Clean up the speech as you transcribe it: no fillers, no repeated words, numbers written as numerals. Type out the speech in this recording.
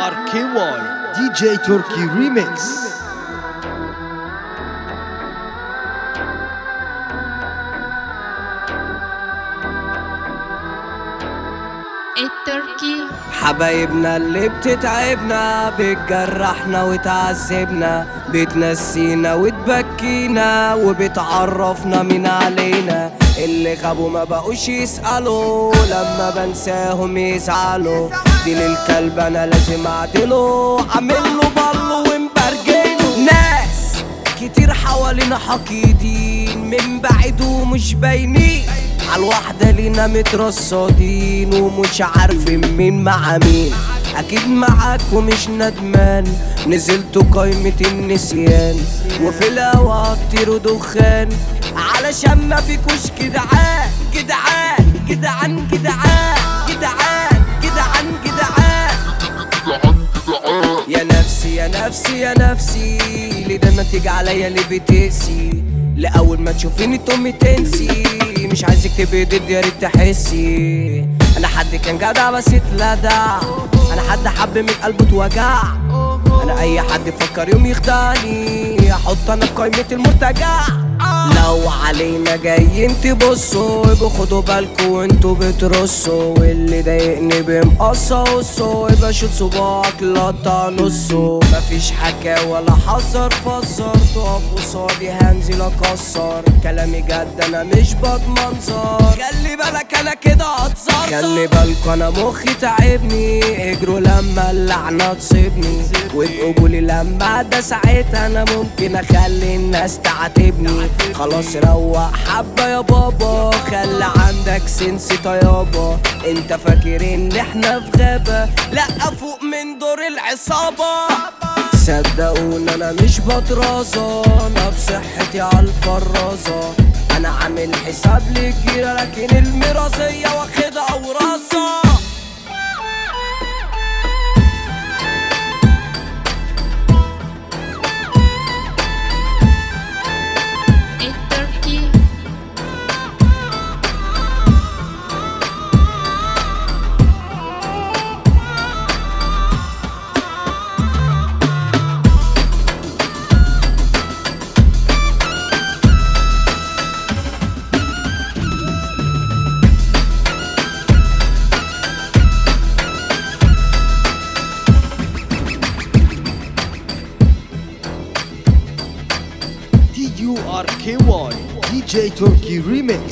TURKY DJ Turkey Remix. التركي حبايبنا اللي بتتعبنا بتجرحنا وتعذبنا بتنسينا وتبكينا وبتعرفنا مين علينا. اللي غابوا ما بقوش يسألوا لما بنساهم يزعلوا. دي للكلب انا لازم اعدله عامله بالو ومبرجله. ناس كتير حوالينا حقيدين من بعيد ومش باينين عالواحدة لينا مترصدين ومش عارفين مين مع مين. اكيد معاك ومش ندمان نزلتوا قايمة النسيان وفي الهوا طيروا دخان علشان ما فيكوش جدعان جدعان جدعان جدعان جدعان جدعان جدعان. يا نفسي يا نفسي يا نفسي ليه دايما تيجي عليا اللي بتقسي. لأول ما تشوفيني تقومي تنسي مش عايزك تبقي ضدي يا ريت تحسي. انا حد كان جدع بس اتلدع. انا حد حب من قلبه اتوجع. انا اي حد يفكر يوم يخدعني احط انا في قايمة المرتجع. لو علينا جايين تبصوا يبقوا خدوا بالكوا وانتوا بترصوا. واللي ضايقني بمقصة قصه يبقى شوت صباعك لقطع نصه. مفيش حكا ولا حذر فزر تقف قصادي هنزل اكسر. كلامي جد انا مش بتمنظر خلي بالك انا كده هتزرزر. خلي بالكوا انا مخي تعبني اجروا لما اللعنة تصيبني وابقوا قولي لما ده ساعتها انا ممكن اخلي الناس تعاتبني. خلاص روق حبة يا بابا خلي عندك سنس طيابة. انت فاكر ان احنا في غابة لا فوق من دور العصابة. صدقوني انا مش بطرازة انا بصحتي عالفرازة. انا عامل حساب للجيرة لكن المرازية واخدها وراسة. التركي TURKY DJ Turkey Remix.